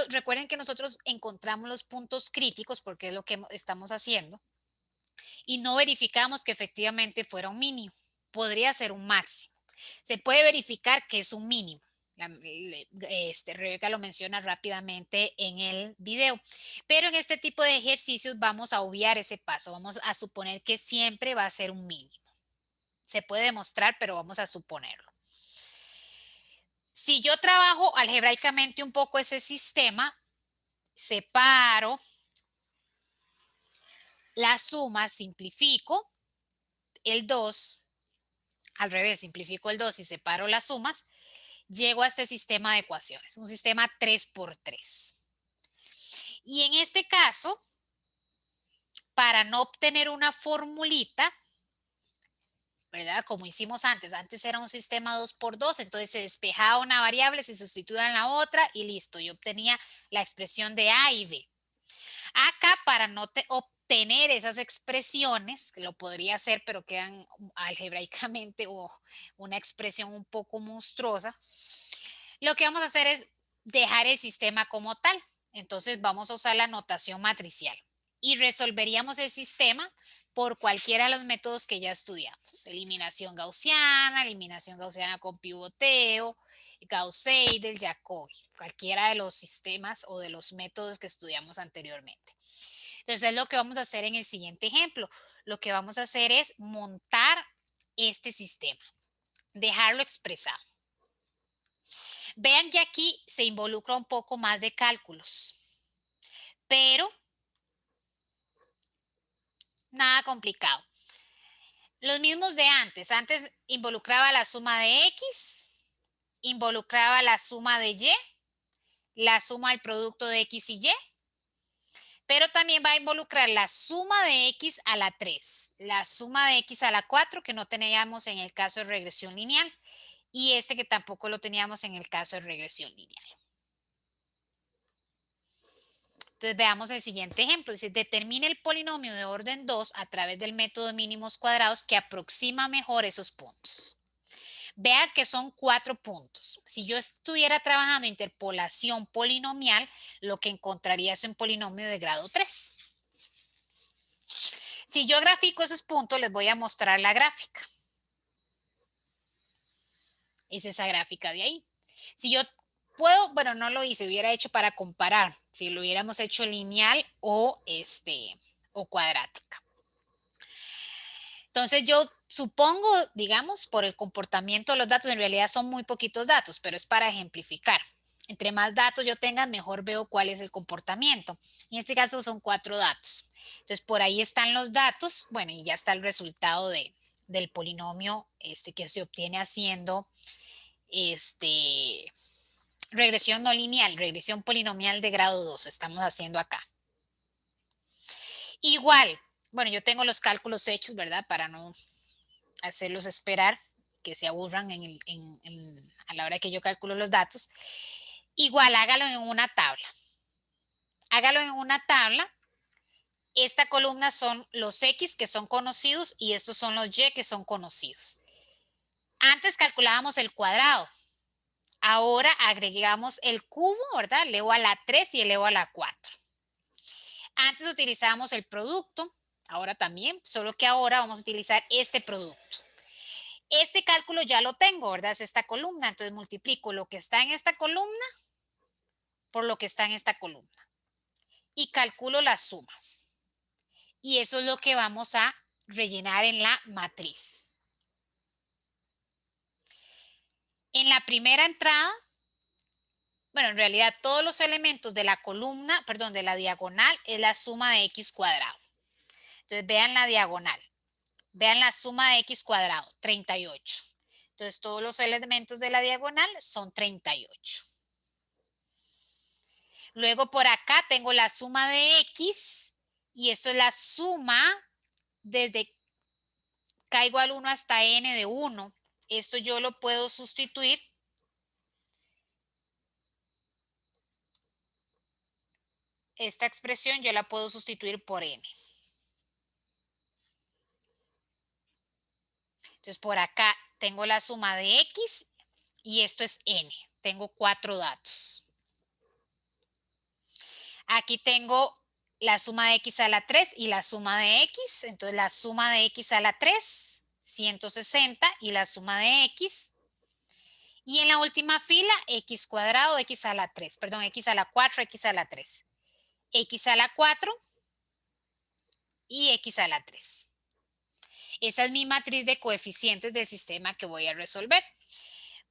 Recuerden que nosotros encontramos los puntos críticos porque es lo que estamos haciendo y no verificamos que efectivamente fuera un mínimo. Podría ser un máximo. Se puede verificar que es un mínimo. Rebeca lo menciona rápidamente en el video. Pero en este tipo de ejercicios vamos a obviar ese paso. Vamos a suponer que siempre va a ser un mínimo. Se puede demostrar, pero vamos a suponerlo. Si yo trabajo algebraicamente un poco ese sistema, separo la suma, simplifico el 2, al revés, simplifico el 2 y separo las sumas, llego a este sistema de ecuaciones, un sistema 3×3. Y en este caso, para no obtener una formulita, ¿verdad? Como hicimos antes era un sistema 2×2, entonces se despejaba una variable, se sustituía en la otra y listo, yo obtenía la expresión de A y B. Acá, para no obtener esas expresiones, que lo podría hacer, pero quedan algebraicamente o una expresión un poco monstruosa, lo que vamos a hacer es dejar el sistema como tal. Entonces vamos a usar la notación matricial y resolveríamos el sistema por cualquiera de los métodos que ya estudiamos. Eliminación gaussiana con pivoteo, Gauss-Seidel, Jacobi, cualquiera de los sistemas o de los métodos que estudiamos anteriormente. Entonces, lo que vamos a hacer en el siguiente ejemplo, lo que vamos a hacer es montar este sistema, dejarlo expresado. Vean que aquí se involucra un poco más de cálculos, pero nada complicado. Los mismos de antes. Antes involucraba la suma de X, involucraba la suma de Y, la suma del producto de X y Y, pero también va a involucrar la suma de X a la 3, la suma de X a la 4 que no teníamos en el caso de regresión lineal y este que tampoco lo teníamos en el caso de regresión lineal. Entonces veamos el siguiente ejemplo. Dice, determine el polinomio de orden 2 a través del método de mínimos cuadrados que aproxima mejor esos puntos. Vea que son 4 puntos. Si yo estuviera trabajando interpolación polinomial, lo que encontraría es un polinomio de grado 3. Si yo grafico esos puntos, les voy a mostrar la gráfica. Es esa gráfica de ahí. Si yo puedo, bueno, no lo hice, hubiera hecho para comparar, si lo hubiéramos hecho lineal o cuadrática. Entonces yo supongo, digamos, por el comportamiento de los datos, en realidad son muy poquitos datos, pero es para ejemplificar. Entre más datos yo tenga, mejor veo cuál es el comportamiento. En este caso son 4 datos. Entonces por ahí están los datos, bueno, y ya está el resultado del polinomio que se obtiene haciendo regresión no lineal, regresión polinomial de grado 2 estamos haciendo acá. Igual, bueno, yo tengo los cálculos hechos, ¿verdad? Para no hacerlos esperar, que se aburran a la hora que yo calculo los datos. Igual, hágalo en una tabla. Hágalo en una tabla. Esta columna son los X que son conocidos y estos son los Y que son conocidos. Antes calculábamos el cuadrado. Ahora agregamos el cubo, ¿verdad? Elevo a la 3 y elevo a la 4. Antes utilizábamos el producto, ahora también, solo que ahora vamos a utilizar este producto. Este cálculo ya lo tengo, ¿verdad? Es esta columna, entonces multiplico lo que está en esta columna por lo que está en esta columna y calculo las sumas. Y eso es lo que vamos a rellenar en la matriz. En la primera entrada, bueno, en realidad todos los elementos de la columna, perdón, de la diagonal es la suma de x cuadrado. Entonces vean la diagonal. Vean la suma de x cuadrado, 38. Entonces todos los elementos de la diagonal son 38. Luego por acá tengo la suma de x y esto es la suma desde k igual 1 hasta n de 1. Esto yo lo puedo sustituir esta expresión yo la puedo sustituir por n. Entonces por acá tengo la suma de x y esto es n. Tengo 4 datos. Aquí tengo la suma de x a la 3 y la suma de x. Entonces la suma de x a la 3, 160 y la suma de x. Y en la última fila, x cuadrado, x a la 3, perdón, x a la 4, x a la 3. X a la 4 y x a la 3. Esa es mi matriz de coeficientes del sistema que voy a resolver.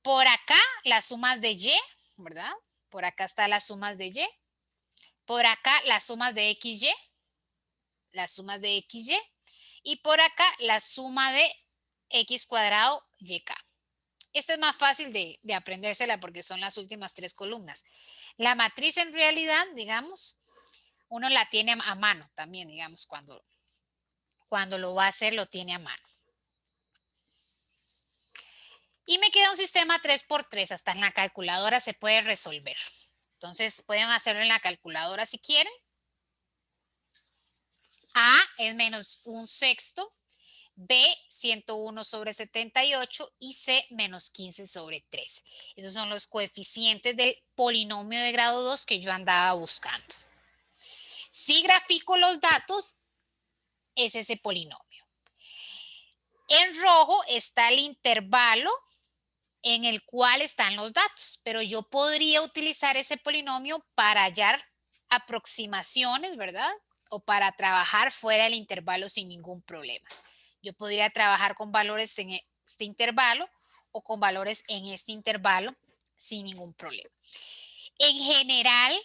Por acá, las sumas de y, ¿verdad? Por acá están las sumas de y. Por acá, las sumas de xy. Las sumas de xy. Y por acá, la suma de x cuadrado yk. Esta es más fácil de aprendérsela porque son las últimas 3 columnas. La matriz en realidad, digamos, uno la tiene a mano también, digamos, cuando lo va a hacer, lo tiene a mano. Y me queda un sistema 3×3, hasta en la calculadora se puede resolver. Entonces, pueden hacerlo en la calculadora si quieren. A es menos 1/6, B 101/78 y C menos 15/3. Esos son los coeficientes del polinomio de grado 2 que yo andaba buscando. Si grafico los datos, es ese polinomio. En rojo está el intervalo en el cual están los datos, pero yo podría utilizar ese polinomio para hallar aproximaciones, ¿verdad? O para trabajar fuera del intervalo sin ningún problema. Yo podría trabajar con valores en este intervalo o con valores en este intervalo sin ningún problema. En general,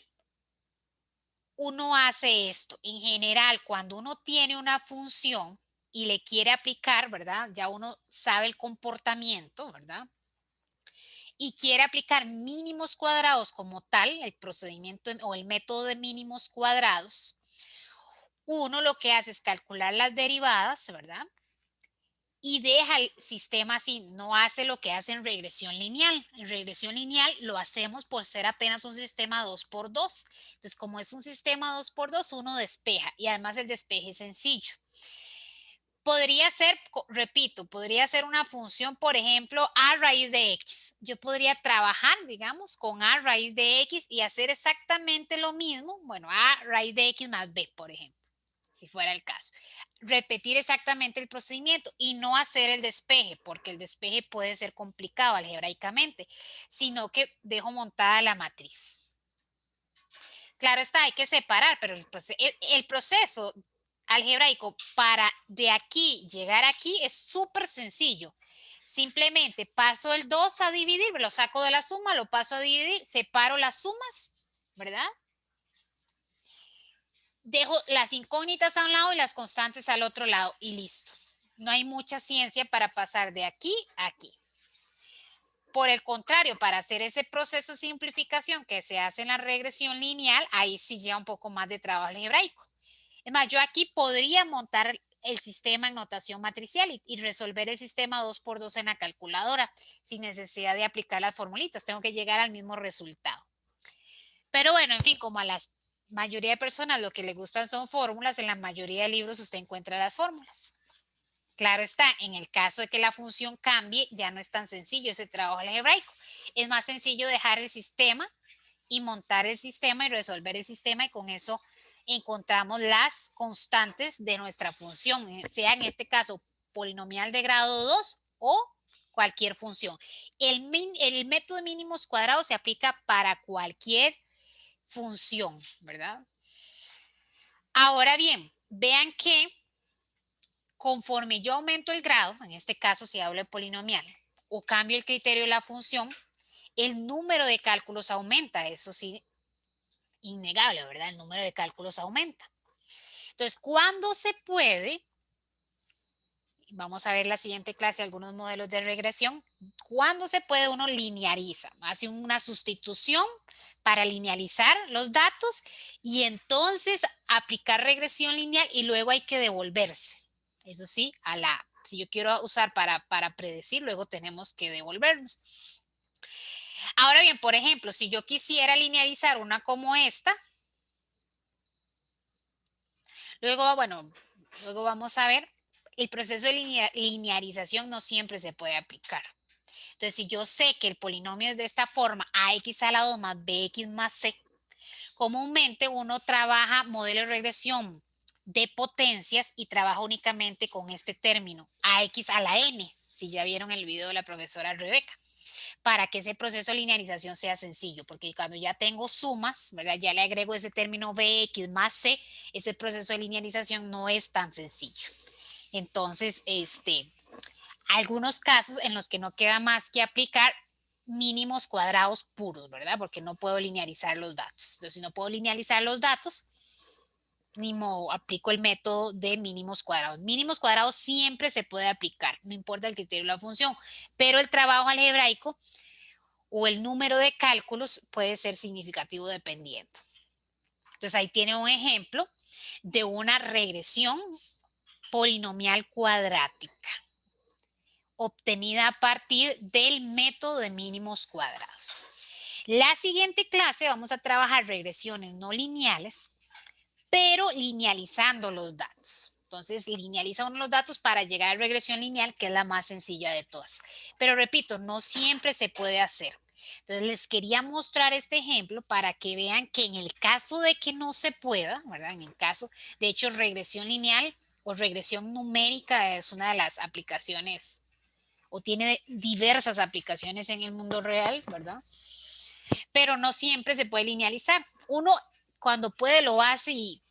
uno hace esto. En general, cuando uno tiene una función y le quiere aplicar, ¿verdad? Ya uno sabe el comportamiento, ¿verdad? Y quiere aplicar mínimos cuadrados como tal, el procedimiento o el método de mínimos cuadrados, uno lo que hace es calcular las derivadas, ¿verdad? Y deja el sistema así, no hace lo que hace en regresión lineal. En regresión lineal lo hacemos por ser apenas un sistema 2×2. Entonces, como es un sistema 2×2, uno despeja y además el despeje es sencillo. Podría ser, repito, podría ser una función, por ejemplo, a raíz de x. Yo podría trabajar, digamos, con a raíz de x y hacer exactamente lo mismo, bueno, a raíz de x más b, por ejemplo, si fuera el caso. Repetir exactamente el procedimiento y no hacer el despeje, porque el despeje puede ser complicado algebraicamente, sino que dejo montada la matriz. Claro está, hay que separar, pero el proceso algebraico para de aquí llegar aquí es súper sencillo. Simplemente paso el 2 a dividir, lo saco de la suma, lo paso a dividir, separo las sumas, ¿verdad? Dejo las incógnitas a un lado y las constantes al otro lado y listo. No hay mucha ciencia para pasar de aquí a aquí. Por el contrario, para hacer ese proceso de simplificación que se hace en la regresión lineal, ahí sí lleva un poco más de trabajo algebraico. Es más, yo aquí podría montar el sistema en notación matricial y resolver el sistema 2×2 en la calculadora sin necesidad de aplicar las formulitas. Tengo que llegar al mismo resultado. Pero bueno, en fin, como a las mayoría de personas lo que les gustan son fórmulas, en la mayoría de libros usted encuentra las fórmulas. Claro está, en el caso de que la función cambie, ya no es tan sencillo ese trabajo algebraico. Es más sencillo dejar el sistema y montar el sistema y resolver el sistema y con eso encontramos las constantes de nuestra función, sea en este caso polinomial de grado 2 o cualquier función. El método de mínimos cuadrados se aplica para cualquier función, ¿verdad? Ahora bien, vean que conforme yo aumento el grado, en este caso si hablo de polinomial, o cambio el criterio de la función, el número de cálculos aumenta, eso sí, innegable, ¿verdad? El número de cálculos aumenta. Entonces, ¿cuándo se puede? Vamos a ver la siguiente clase algunos modelos de regresión. ¿Cuándo se puede uno lineariza? Hace una sustitución para linealizar los datos y entonces aplicar regresión lineal y luego hay que devolverse. Eso sí, si yo quiero usar para predecir, luego tenemos que devolvernos. Ahora bien, por ejemplo, si yo quisiera linearizar una como esta, luego, bueno, luego vamos a ver, el proceso de linearización no siempre se puede aplicar. Entonces, si yo sé que el polinomio es de esta forma, ax a la 2 más bx más c, comúnmente uno trabaja modelo de regresión de potencias y trabaja únicamente con este término, ax a la n, si ya vieron el video de la profesora Rebeca, para que ese proceso de linearización sea sencillo, porque cuando ya tengo sumas, ¿verdad? Ya le agrego ese término bx más c, ese proceso de linearización no es tan sencillo. Entonces, algunos casos en los que no queda más que aplicar mínimos cuadrados puros, ¿verdad? Porque no puedo linearizar los datos. Entonces, si no puedo linearizar los datos, ni modo, aplico el método de mínimos cuadrados. Mínimos cuadrados siempre se puede aplicar, no importa el criterio de la función, pero el trabajo algebraico o el número de cálculos puede ser significativo dependiendo. Entonces, ahí tiene un ejemplo de una regresión polinomial cuadrática obtenida a partir del método de mínimos cuadrados. La siguiente clase vamos a trabajar regresiones no lineales, pero linealizando los datos. Entonces, linealiza uno los datos para llegar a regresión lineal, que es la más sencilla de todas. Pero repito, no siempre se puede hacer. Entonces, les quería mostrar este ejemplo para que vean que en el caso de que no se pueda, ¿verdad? En el caso, de hecho, regresión lineal o regresión numérica es una de las aplicaciones o tiene diversas aplicaciones en el mundo real, ¿verdad? Pero no siempre se puede linealizar. Uno cuando puede lo hace y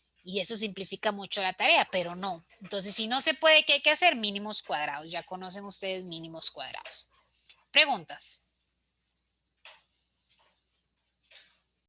eso simplifica mucho la tarea, pero no. Entonces, si no se puede, ¿qué hay que hacer? Mínimos cuadrados. Ya conocen ustedes mínimos cuadrados. Preguntas.